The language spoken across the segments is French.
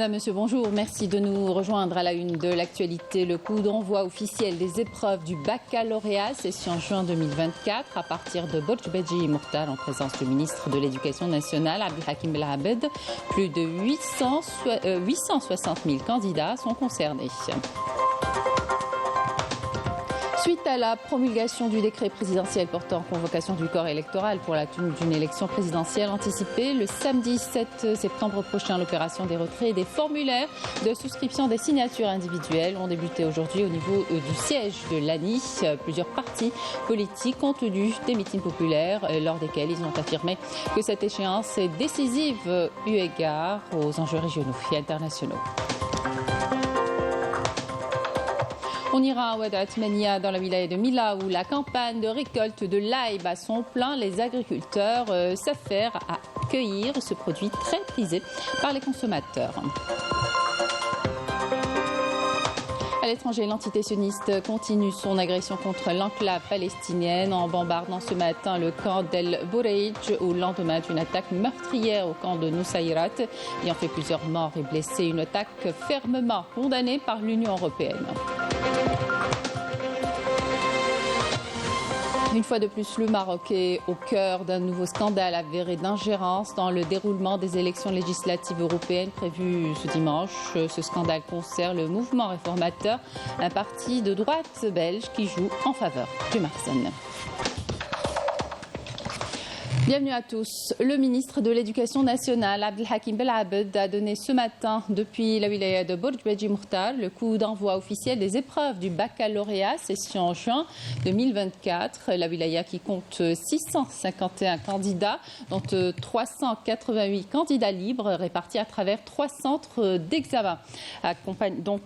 Madame, Monsieur, bonjour. Merci de nous rejoindre à la une de l'actualité. Le coup d'envoi officiel des épreuves du baccalauréat, session juin 2024, à partir de Borj Beji Mourtal, en présence du ministre de l'Éducation nationale, Abdelhakim Belabed. Plus de 860 000 candidats sont concernés. Suite à la promulgation du décret présidentiel portant convocation du corps électoral pour la tenue d'une élection présidentielle anticipée, le samedi 7 septembre prochain, l'opération des retraits des formulaires de souscription des signatures individuelles ont débuté aujourd'hui au niveau du siège de l'ANI. Plusieurs partis politiques ont tenu des meetings populaires lors desquels ils ont affirmé que cette échéance est décisive eu égard aux enjeux régionaux et internationaux. On ira à Wadat Mania dans la wilaya de Mila où la campagne de récolte de l'ail bat son plein. Les agriculteurs s'affairent à cueillir ce produit très prisé par les consommateurs. À l'étranger, l'entité sioniste continue son agression contre l'enclave palestinienne en bombardant ce matin le camp d'El Bureij au lendemain d'une attaque meurtrière au camp de Nusayrat ayant fait plusieurs morts et blessés. Une attaque fermement condamnée par l'Union européenne. Une fois de plus, le Maroc est au cœur d'un nouveau scandale avéré d'ingérence dans le déroulement des élections législatives européennes prévues ce dimanche. Ce scandale concerne le mouvement réformateur, un parti de droite belge qui joue en faveur du Marsen. Bienvenue à tous. Le ministre de l'Éducation nationale, Abdelhakim Belabed, a donné ce matin, depuis la wilaya de Borj Beji Mourtal, le coup d'envoi officiel des épreuves du baccalauréat, session en juin 2024. La wilaya qui compte 651 candidats, dont 388 candidats libres répartis à travers 3 centres d'examen. Donc,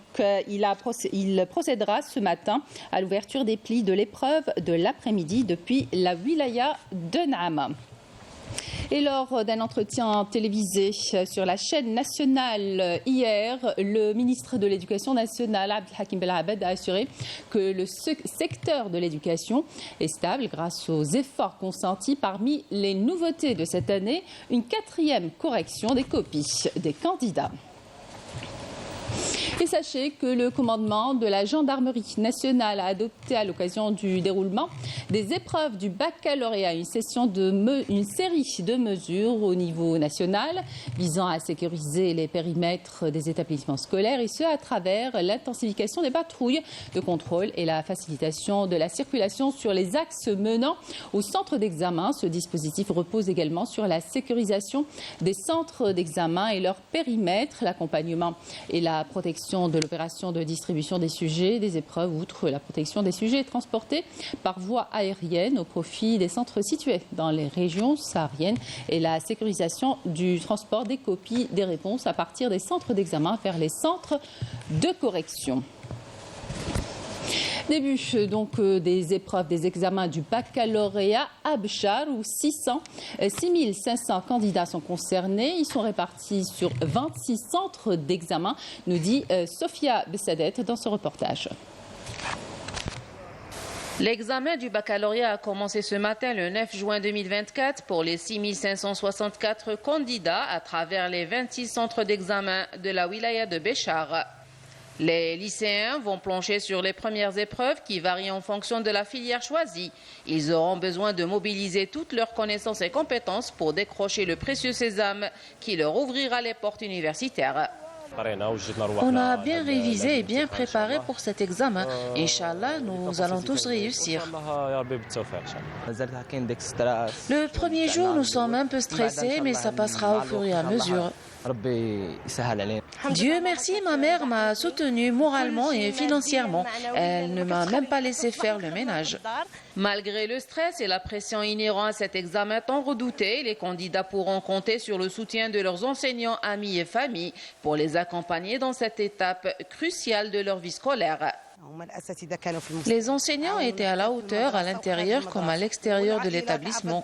il procédera ce matin à l'ouverture des plis de l'épreuve de l'après-midi depuis la wilaya de Naama. Et lors d'un entretien télévisé sur la chaîne nationale hier, le ministre de l'Éducation nationale, Abdelhakim Belabed, a assuré que le secteur de l'éducation est stable grâce aux efforts consentis. Parmi les nouveautés de cette année, une 4e correction des copies des candidats. Et sachez que le commandement de la gendarmerie nationale a adopté à l'occasion du déroulement des épreuves du baccalauréat une série de mesures au niveau national visant à sécuriser les périmètres des établissements scolaires et ce à travers l'intensification des patrouilles de contrôle et la facilitation de la circulation sur les axes menant au centre d'examen. Ce dispositif repose également sur la sécurisation des centres d'examen et leur périmètre, l'accompagnement et la protection de l'opération de distribution des sujets des épreuves, outre la protection des sujets transportés par voie aérienne au profit des centres situés dans les régions sahariennes et la sécurisation du transport des copies des réponses à partir des centres d'examen vers les centres de correction. Début donc des épreuves des examens du baccalauréat à Béchar où 6500 candidats sont concernés. Ils sont répartis sur 26 centres d'examen, nous dit Sophia Bessadet dans ce reportage. L'examen du baccalauréat a commencé ce matin le 9 juin 2024 pour les 6564 candidats à travers les 26 centres d'examen de la wilaya de Béchar. Les lycéens vont plancher sur les premières épreuves qui varient en fonction de la filière choisie. Ils auront besoin de mobiliser toutes leurs connaissances et compétences pour décrocher le précieux sésame qui leur ouvrira les portes universitaires. On a bien révisé et bien préparé pour cet examen. Inch'Allah, nous allons tous réussir. Le premier jour, nous sommes un peu stressés, mais ça passera au fur et à mesure. Dieu merci, ma mère m'a soutenue moralement et financièrement. Elle ne m'a même pas laissé faire le ménage. Malgré le stress et la pression inhérente à cet examen tant redouté, les candidats pourront compter sur le soutien de leurs enseignants, amis et familles pour les accompagner dans cette étape cruciale de leur vie scolaire. Les enseignants étaient à la hauteur à l'intérieur comme à l'extérieur de l'établissement.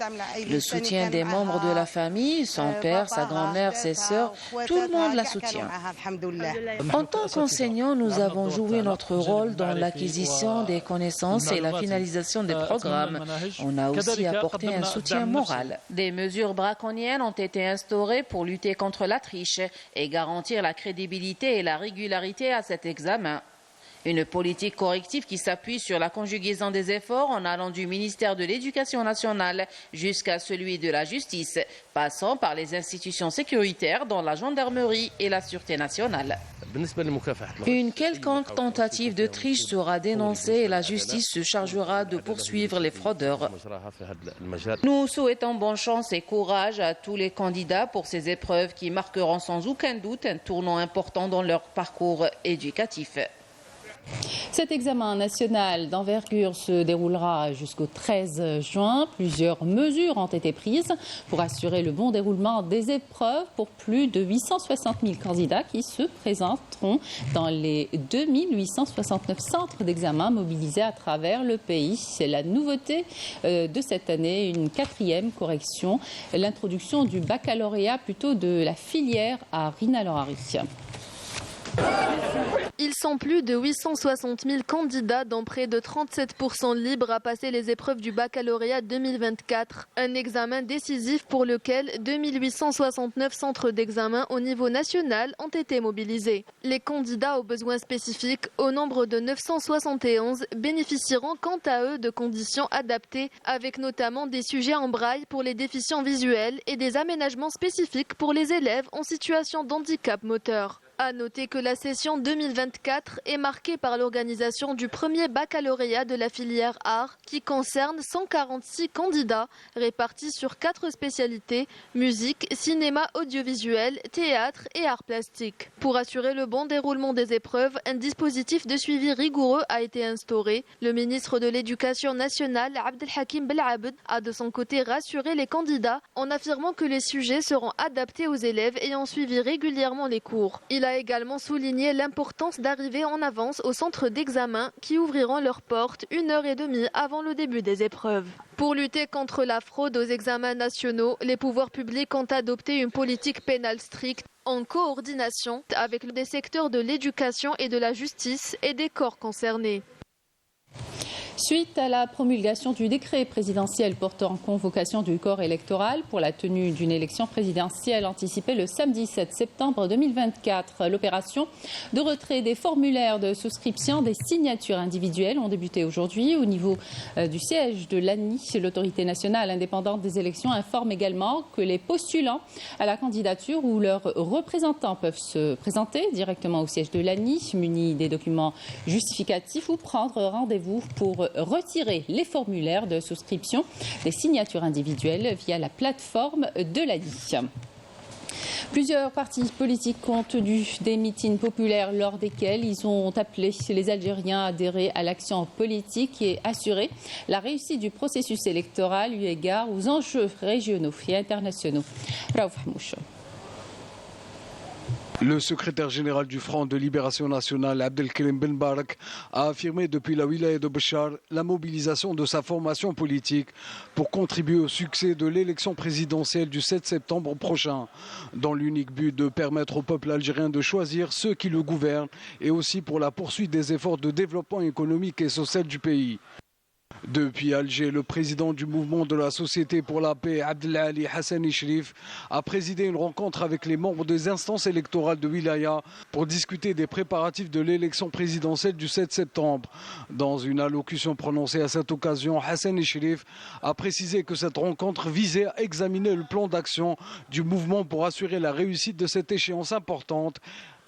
Le soutien des membres de la famille, son père, sa grand-mère, ses sœurs, tout le monde la soutient. En tant qu'enseignants, nous avons joué notre rôle dans l'acquisition des connaissances et la finalisation des programmes. On a aussi apporté un soutien moral. Des mesures braconnières ont été instaurées pour lutter contre la triche et garantir la crédibilité et la régularité à cet examen. Une politique corrective qui s'appuie sur la conjugaison des efforts en allant du ministère de l'Éducation nationale jusqu'à celui de la justice, passant par les institutions sécuritaires dont la gendarmerie et la sûreté nationale. Une quelconque tentative de triche sera dénoncée et la justice se chargera de poursuivre les fraudeurs. Nous souhaitons bonne chance et courage à tous les candidats pour ces épreuves qui marqueront sans aucun doute un tournant important dans leur parcours éducatif. Cet examen national d'envergure se déroulera jusqu'au 13 juin. Plusieurs mesures ont été prises pour assurer le bon déroulement des épreuves pour plus de 860 000 candidats qui se présenteront dans les 2869 centres d'examen mobilisés à travers le pays. C'est la nouveauté de cette année, une quatrième correction, l'introduction du baccalauréat, plutôt de la filière à Rina-Lorari. Ils sont plus de 860 000 candidats, dont près de 37% libres à passer les épreuves du baccalauréat 2024. Un examen décisif pour lequel 2869 centres d'examen au niveau national ont été mobilisés. Les candidats aux besoins spécifiques, au nombre de 971, bénéficieront quant à eux de conditions adaptées, avec notamment des sujets en braille pour les déficients visuels et des aménagements spécifiques pour les élèves en situation de handicap moteur. À noter que la session 2024 est marquée par l'organisation du premier baccalauréat de la filière art qui concerne 146 candidats répartis sur 4 spécialités, musique, cinéma audiovisuel, théâtre et arts plastiques. Pour assurer le bon déroulement des épreuves, un dispositif de suivi rigoureux a été instauré. Le ministre de l'Éducation nationale, Abdelhakim Belabed, a de son côté rassuré les candidats en affirmant que les sujets seront adaptés aux élèves ayant suivi régulièrement les cours. Il a également souligné l'importance d'arriver en avance au centre d'examen qui ouvriront leurs portes 1h30 avant le début des épreuves. Pour lutter contre la fraude aux examens nationaux, les pouvoirs publics ont adopté une politique pénale stricte en coordination avec des secteurs de l'éducation et de la justice et des corps concernés. Suite à la promulgation du décret présidentiel portant convocation du corps électoral pour la tenue d'une élection présidentielle anticipée le samedi 7 septembre 2024, l'opération de retrait des formulaires de souscription des signatures individuelles ont débuté aujourd'hui au niveau du siège de l'ANI. L'autorité nationale indépendante des élections informe également que les postulants à la candidature ou leurs représentants peuvent se présenter directement au siège de l'ANI, munis des documents justificatifs ou prendre rendez-vous pour retirer les formulaires de souscription des signatures individuelles via la plateforme de l'ANI. Plusieurs partis politiques ont tenu des meetings populaires lors desquels ils ont appelé les Algériens à adhérer à l'action politique et assurer la réussite du processus électoral eu égard aux enjeux régionaux et internationaux. Raouf Hamouch. Le secrétaire général du Front de Libération Nationale, Abdelkerim Ben Barak, a affirmé depuis la wilaya de Béchar la mobilisation de sa formation politique pour contribuer au succès de l'élection présidentielle du 7 septembre prochain, dans l'unique but de permettre au peuple algérien de choisir ceux qui le gouvernent et aussi pour la poursuite des efforts de développement économique et social du pays. Depuis Alger, le président du mouvement de la Société pour la paix, Abdelali Hassani Shrif, a présidé une rencontre avec les membres des instances électorales de Wilaya pour discuter des préparatifs de l'élection présidentielle du 7 septembre. Dans une allocution prononcée à cette occasion, Hassani Shrif a précisé que cette rencontre visait à examiner le plan d'action du mouvement pour assurer la réussite de cette échéance importante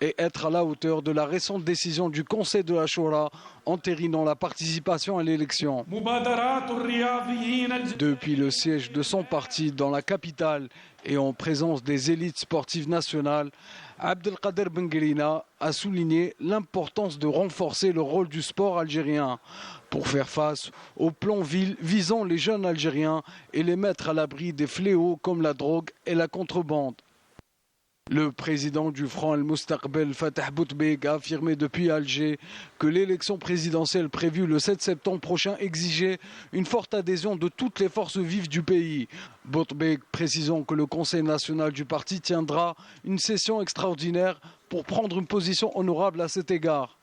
et être à la hauteur de la récente décision du Conseil de la Choura entérinant la participation à l'élection. Depuis le siège de son parti dans la capitale et en présence des élites sportives nationales, Abdelkader Benguelina a souligné l'importance de renforcer le rôle du sport algérien pour faire face au plan visant les jeunes Algériens et les mettre à l'abri des fléaux comme la drogue et la contrebande. Le président du Front Al-Mustaqbel, Fatah Boutbek, a affirmé depuis Alger que l'élection présidentielle prévue le 7 septembre prochain exigeait une forte adhésion de toutes les forces vives du pays. Boutbek précisant que le Conseil national du parti tiendra une session extraordinaire pour prendre une position honorable à cet égard.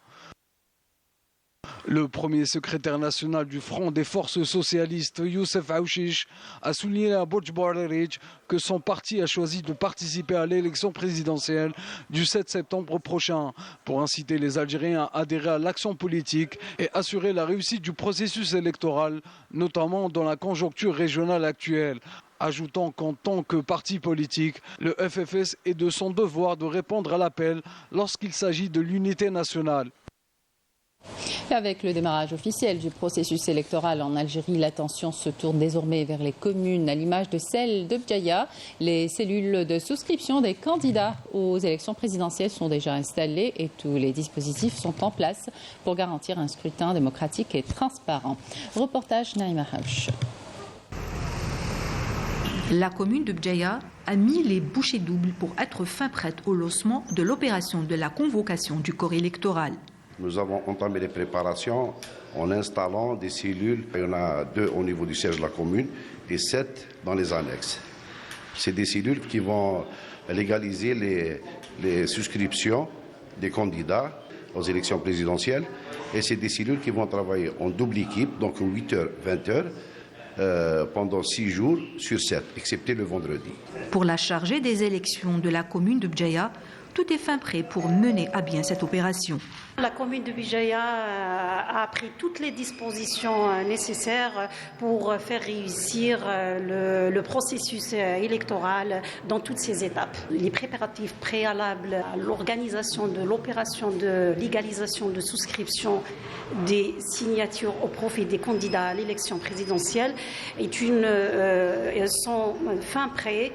Le premier secrétaire national du Front des forces socialistes, Youssef Aouchiche, a souligné à Burj Bararij que son parti a choisi de participer à l'élection présidentielle du 7 septembre prochain pour inciter les Algériens à adhérer à l'action politique et assurer la réussite du processus électoral, notamment dans la conjoncture régionale actuelle. Ajoutant qu'en tant que parti politique, le FFS est de son devoir de répondre à l'appel lorsqu'il s'agit de l'unité nationale. Avec le démarrage officiel du processus électoral en Algérie, l'attention se tourne désormais vers les communes, à l'image de celle de Bdjaïa. Les cellules de souscription des candidats aux élections présidentielles sont déjà installées et tous les dispositifs sont en place pour garantir un scrutin démocratique et transparent. Reportage Naïma Haouch. La commune de Bdjaïa a mis les bouchées doubles pour être fin prête au lancement de l'opération de la convocation du corps électoral. Nous avons entamé les préparations en installant des cellules. Il y en a 2 au niveau du siège de la commune et 7 dans les annexes. C'est des cellules qui vont légaliser les souscriptions des candidats aux élections présidentielles. Et c'est des cellules qui vont travailler en double équipe, donc 8h, 20h, pendant 6 jours sur 7, excepté le vendredi. Pour la chargée des élections de la commune de Bdjaïa, tout est fin prêt pour mener à bien cette opération. La commune de Bdjaïa a pris toutes les dispositions nécessaires pour faire réussir le processus électoral dans toutes ses étapes. Les préparatifs préalables à l'organisation de l'opération de légalisation de souscription des signatures au profit des candidats à l'élection présidentielle sont fin prêts.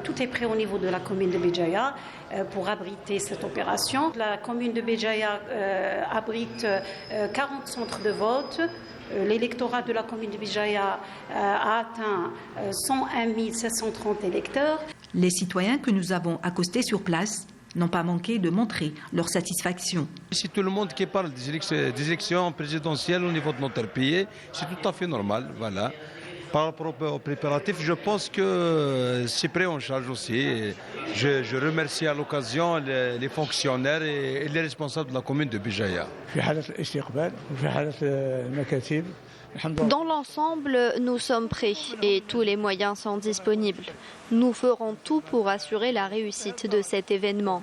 Tout est prêt au niveau de la commune de Bdjaïa pour abriter cette opération. La commune de Bdjaïa abrite 40 centres de vote. L'électorat de la commune de Bdjaïa a atteint 101 730 électeurs. Les citoyens que nous avons accostés sur place n'ont pas manqué de montrer leur satisfaction. C'est tout le monde qui parle des élections présidentielles au niveau de notre pays. C'est tout à fait normal, voilà. Par rapport aux préparatifs, je pense que c'est pris en charge aussi. Je remercie à l'occasion les fonctionnaires et les responsables de la commune de Bdjaïa. Dans l'ensemble, nous sommes prêts et tous les moyens sont disponibles. Nous ferons tout pour assurer la réussite de cet événement.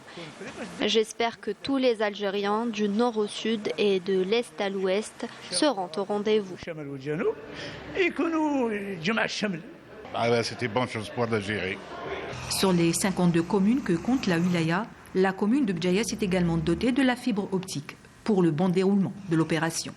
J'espère que tous les Algériens du nord au sud et de l'est à l'ouest seront au rendez-vous. C'était bonne chose pour l'Algérie. Sur les 52 communes que compte la wilaya, la commune de Bdjaïa s'est également dotée de la fibre optique pour le bon déroulement de l'opération.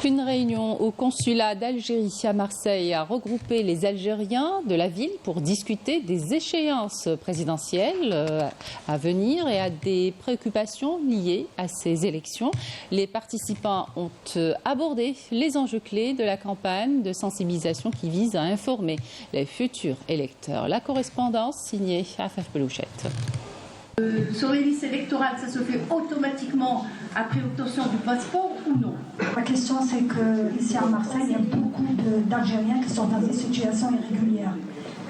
Une réunion au consulat d'Algérie à Marseille a regroupé les Algériens de la ville pour discuter des échéances présidentielles à venir et à des préoccupations liées à ces élections. Les participants ont abordé les enjeux clés de la campagne de sensibilisation qui vise à informer les futurs électeurs. La correspondance signée Afaf Belouchette. Sur les listes électorales, ça se fait automatiquement après obtention du passeport ou non? La question, c'est qu'ici à Marseille, il y a beaucoup d'Algériens qui sont dans des situations irrégulières.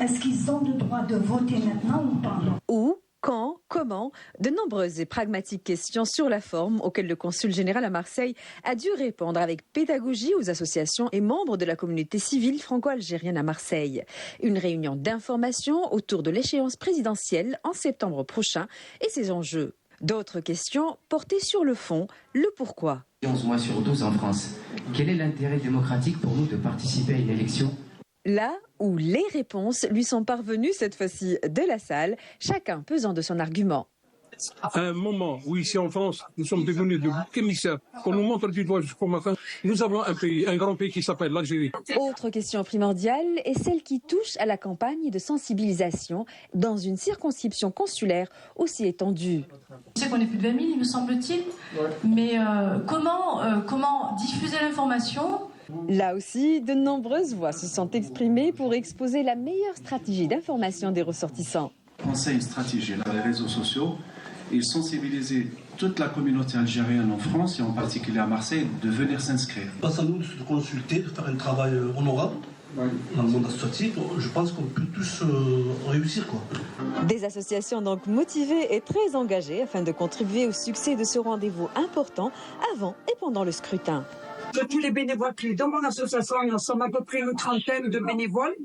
Est-ce qu'ils ont le droit de voter maintenant ou pas? Où, quand, comment? De nombreuses et pragmatiques questions sur la forme auxquelles le consul général à Marseille a dû répondre avec pédagogie aux associations et membres de la communauté civile franco-algérienne à Marseille. Une réunion d'information autour de l'échéance présidentielle en septembre prochain et ses enjeux. D'autres questions portées sur le fond, le pourquoi. 11 mois sur 12 en France. Quel est l'intérêt démocratique pour nous de participer à une élection ? Là où les réponses lui sont parvenues cette fois-ci de la salle, chacun pesant de son argument. À un moment où ici en France, nous sommes devenus de boucs émissaires, qu'on nous montre du doigt jusqu'au matin, nous avons un pays, un grand pays qui s'appelle l'Algérie. Autre question primordiale est celle qui touche à la campagne de sensibilisation dans une circonscription consulaire aussi étendue. Je sais qu'on est plus de 20 000, il me semble-t-il, mais comment diffuser l'information ? Là aussi, de nombreuses voix se sont exprimées pour exposer la meilleure stratégie d'information des ressortissants. pensé une stratégie dans les réseaux sociaux et sensibiliser toute la communauté algérienne en France et en particulier à Marseille de venir s'inscrire. Passe à nous de consulter, de faire un travail honorable dans le monde associatif. Je pense qu'on peut tous réussir, quoi. Des associations donc motivées et très engagées afin de contribuer au succès de ce rendez-vous important avant et pendant le scrutin. De tous les bénévoles qui sont dans mon association, nous sommes à peu près une trentaine de bénévoles.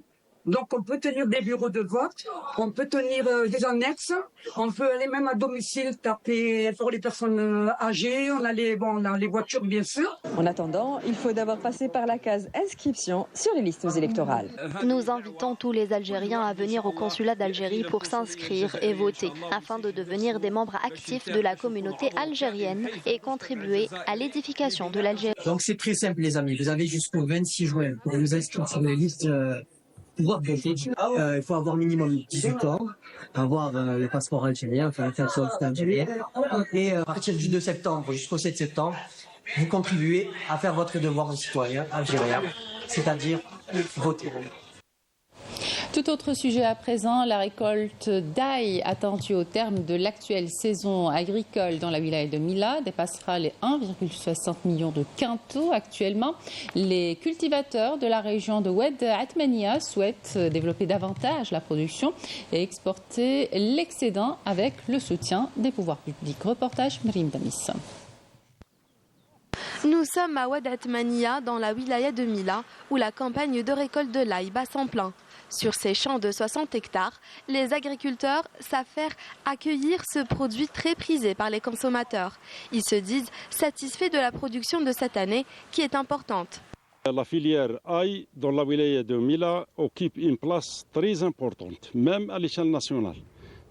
Donc on peut tenir des bureaux de vote, on peut tenir des annexes, on peut aller même à domicile taper pour les personnes âgées, on a les voitures bien sûr. En attendant, il faut d'abord passer par la case inscription sur les listes électorales. Nous invitons tous les Algériens à venir au consulat d'Algérie pour s'inscrire et voter, afin de devenir des membres actifs de la communauté algérienne et contribuer à l'édification de l'Algérie. Donc c'est très simple les amis, vous avez jusqu'au 26 juin pour vous inscrire sur les listes. Pouvoir voter, il faut avoir minimum 18 ans, avoir le passeport algérien, enfin la carte d'identité algérienne. Et à partir du 2 septembre jusqu'au 7 septembre, vous contribuez à faire votre devoir de citoyen algérien, c'est-à-dire voter. Tout autre sujet à présent, la récolte d'ail attendue au terme de l'actuelle saison agricole dans la wilaya de Mila dépassera les 1,60 million de quintaux actuellement. Les cultivateurs de la région de Oued Atmania souhaitent développer davantage la production et exporter l'excédent avec le soutien des pouvoirs publics. Reportage Mrim Damis. Nous sommes à Oued Atmania dans la wilaya de Mila où la campagne de récolte de l'ail bat son plein. Sur ces champs de 60 hectares, les agriculteurs s'affairent à accueillir ce produit très prisé par les consommateurs. Ils se disent satisfaits de la production de cette année qui est importante. La filière ail dans la wilaya de Mila occupe une place très importante, même à l'échelle nationale.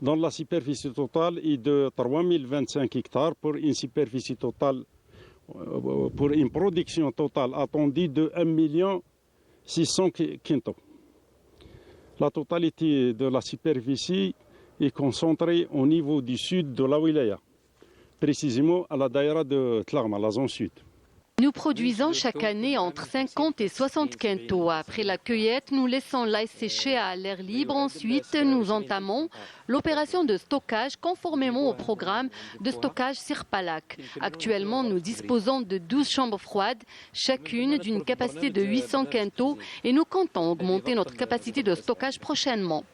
Dans la superficie totale est de 3025 hectares pour une superficie totale, pour une production totale attendue de 1 600 000 quintaux. La totalité de la superficie est concentrée au niveau du sud de la wilaya, précisément à la daïra de Tlarma, la zone sud. Nous produisons chaque année entre 50 et 60 quintaux. Après la cueillette, nous laissons l'ail sécher à l'air libre. Ensuite, nous entamons l'opération de stockage conformément au programme de stockage Sirpalak. Actuellement, nous disposons de 12 chambres froides, chacune d'une capacité de 800 quintaux et nous comptons augmenter notre capacité de stockage prochainement.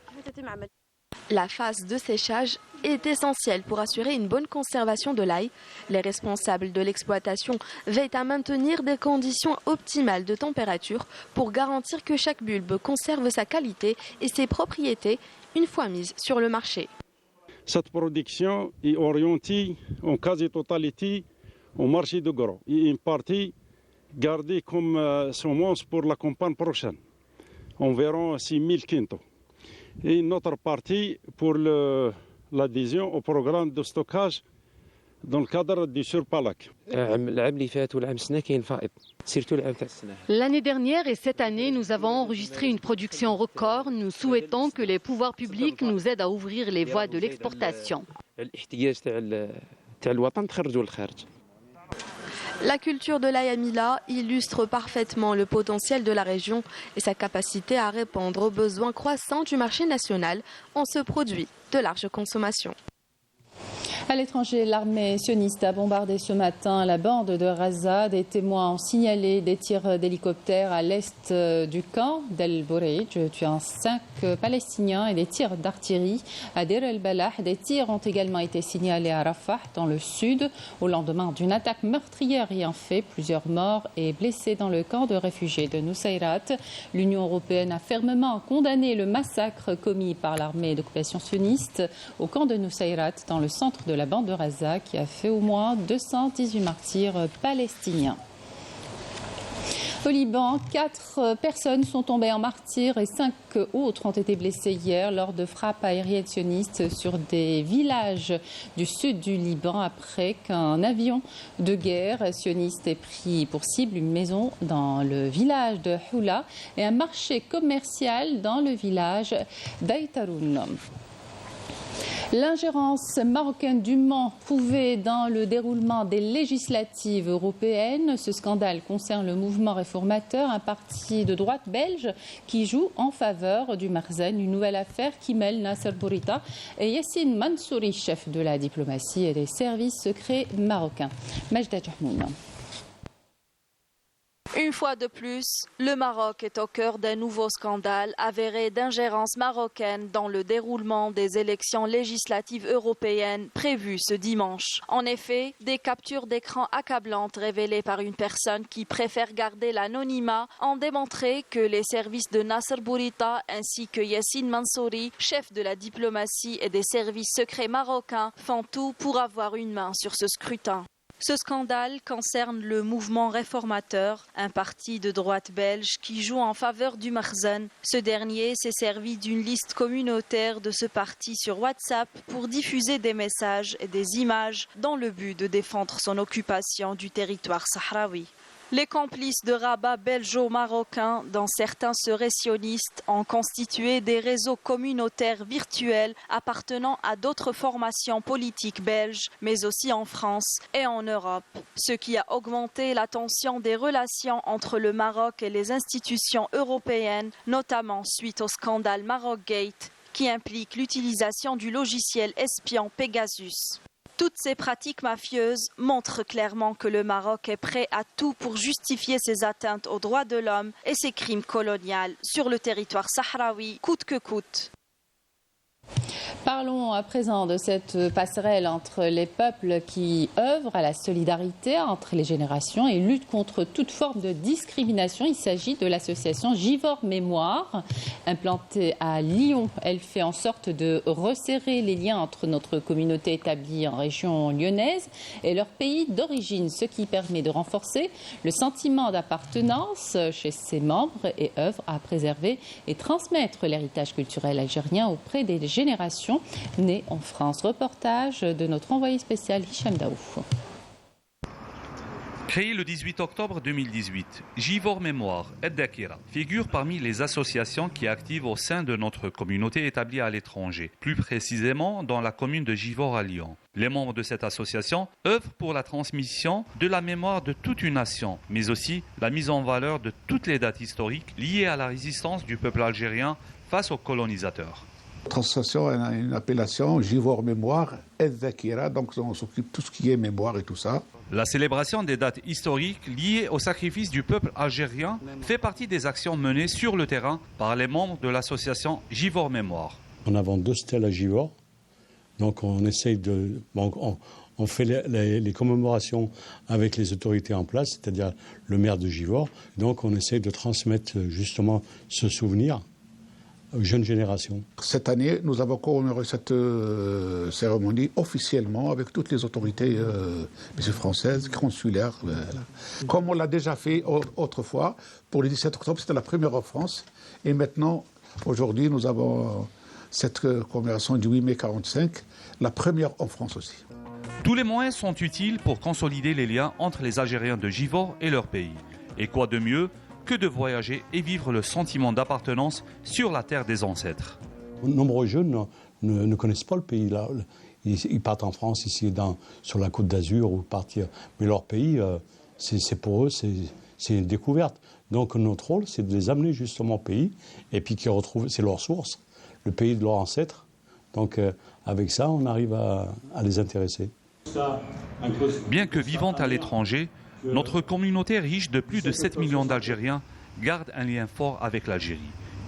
La phase de séchage est essentielle pour assurer une bonne conservation de l'ail. Les responsables de l'exploitation veillent à maintenir des conditions optimales de température pour garantir que chaque bulbe conserve sa qualité et ses propriétés une fois mise sur le marché. Cette production est orientée en quasi-totalité au marché de gros et une partie gardée comme semence pour la campagne prochaine, environ 6 000 quintaux. Et une autre partie pour l'adhésion au programme de stockage dans le cadre du Sirpalak. L'année dernière et cette année, nous avons enregistré une production record. Nous souhaitons que les pouvoirs publics nous aident à ouvrir les voies de l'exportation. La culture de l'ail à Mila illustre parfaitement le potentiel de la région et sa capacité à répondre aux besoins croissants du marché national en ce produit de large consommation. À l'étranger, l'armée sioniste a bombardé ce matin la bande de Raza. Des témoins ont signalé des tirs d'hélicoptères à l'est du camp d'El Bourreij, tuant 5 Palestiniens et des tirs d'artillerie à Deir el-Balah. Des tirs ont également été signalés à Rafah, dans le sud, au lendemain d'une attaque meurtrière ayant fait plusieurs morts et blessés dans le camp de réfugiés de Nusayrat. L'Union européenne a fermement condamné le massacre commis par l'armée d'occupation sioniste au camp de Nusayrat, dans le centre de la bande de Raza, qui a fait au moins 218 martyrs palestiniens. Au Liban, 4 personnes sont tombées en martyrs et 5 autres ont été blessées hier lors de frappes aériennes sionistes sur des villages du sud du Liban après qu'un avion de guerre sioniste ait pris pour cible une maison dans le village de Houla et un marché commercial dans le village d'Aïtaroun. L'ingérence marocaine dûment prouvée dans le déroulement des législatives européennes. Ce scandale concerne le mouvement réformateur, un parti de droite belge qui joue en faveur du Marzen. Une nouvelle affaire qui mêle Nasser Bourita et Yassine Mansouri, chef de la diplomatie et des services secrets marocains. Majda Jahmoun. Une fois de plus, le Maroc est au cœur d'un nouveau scandale avéré d'ingérence marocaine dans le déroulement des élections législatives européennes prévues ce dimanche. En effet, des captures d'écran accablantes révélées par une personne qui préfère garder l'anonymat ont démontré que les services de Nasser Bourita ainsi que Yassine Mansouri, chef de la diplomatie et des services secrets marocains, font tout pour avoir une main sur ce scrutin. Ce scandale concerne le mouvement réformateur, un parti de droite belge qui joue en faveur du Marzen. Ce dernier s'est servi d'une liste communautaire de ce parti sur WhatsApp pour diffuser des messages et des images dans le but de défendre son occupation du territoire sahraoui. Les complices de Rabat belgeo-marocains, dont certains seraient sionistes, ont constitué des réseaux communautaires virtuels appartenant à d'autres formations politiques belges, mais aussi en France et en Europe, ce qui a augmenté la tension des relations entre le Maroc et les institutions européennes, notamment suite au scandale Marocgate, qui implique l'utilisation du logiciel espion Pegasus. Toutes ces pratiques mafieuses montrent clairement que le Maroc est prêt à tout pour justifier ses atteintes aux droits de l'homme et ses crimes coloniaux sur le territoire sahraoui, coûte que coûte. Parlons à présent de cette passerelle entre les peuples qui œuvrent à la solidarité entre les générations et luttent contre toute forme de discrimination. Il s'agit de l'association Givors Mémoire, implantée à Lyon. Elle fait en sorte de resserrer les liens entre notre communauté établie en région lyonnaise et leur pays d'origine, ce qui permet de renforcer le sentiment d'appartenance chez ses membres et œuvre à préserver et transmettre l'héritage culturel algérien auprès des générations nées en France. Reportage de notre envoyé spécial Hicham Daouf. Créé le 18 octobre 2018, Givors Mémoire et Dakira figure parmi les associations qui activent au sein de notre communauté établie à l'étranger, plus précisément dans la commune de Givors à Lyon. Les membres de cette association œuvrent pour la transmission de la mémoire de toute une nation, mais aussi la mise en valeur de toutes les dates historiques liées à la résistance du peuple algérien face aux colonisateurs. Notre association a une appellation Givors Mémoire et Dakira, donc on s'occupe de tout ce qui est mémoire et tout ça. La célébration des dates historiques liées au sacrifice du peuple algérien fait partie des actions menées sur le terrain par les membres de l'association Givors Mémoire. En avant 2 stèles à Givors, donc on essaye de... on fait les commémorations avec les autorités en place, c'est-à-dire le maire de Givors. Donc on essaye de transmettre justement ce souvenir aux jeunes générations. Cette année, nous avons commémoré cette cérémonie officiellement avec toutes les autorités françaises, consulaires. Comme on l'a déjà fait autrefois, pour le 17 octobre, c'était la première en France. Et maintenant, aujourd'hui, nous avons cette commémoration du 8 mai 1945, la première en France aussi. Tous les moyens sont utiles pour consolider les liens entre les Algériens de Givors et leur pays. Et quoi de mieux que de voyager et vivre le sentiment d'appartenance sur la terre des ancêtres. Nombreux jeunes ne connaissent pas le pays. Là. Ils partent en France, ici, sur la Côte d'Azur, ou partir. Mais leur pays, c'est pour eux, c'est une découverte. Donc notre rôle, c'est de les amener justement au pays, et puis qu'ils retrouvent, c'est leur source, le pays de leurs ancêtres. Donc avec ça, on arrive à les intéresser. Bien que vivant à l'étranger, notre communauté riche de plus de 7 millions d'Algériens garde un lien fort avec l'Algérie.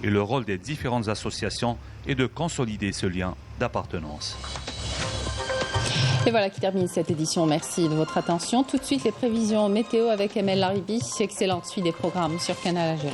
Et le rôle des différentes associations est de consolider ce lien d'appartenance. Et voilà qui termine cette édition. Merci de votre attention. Tout de suite, les prévisions météo avec Emel Laribi. Excellente suite des programmes sur Canal Algérie.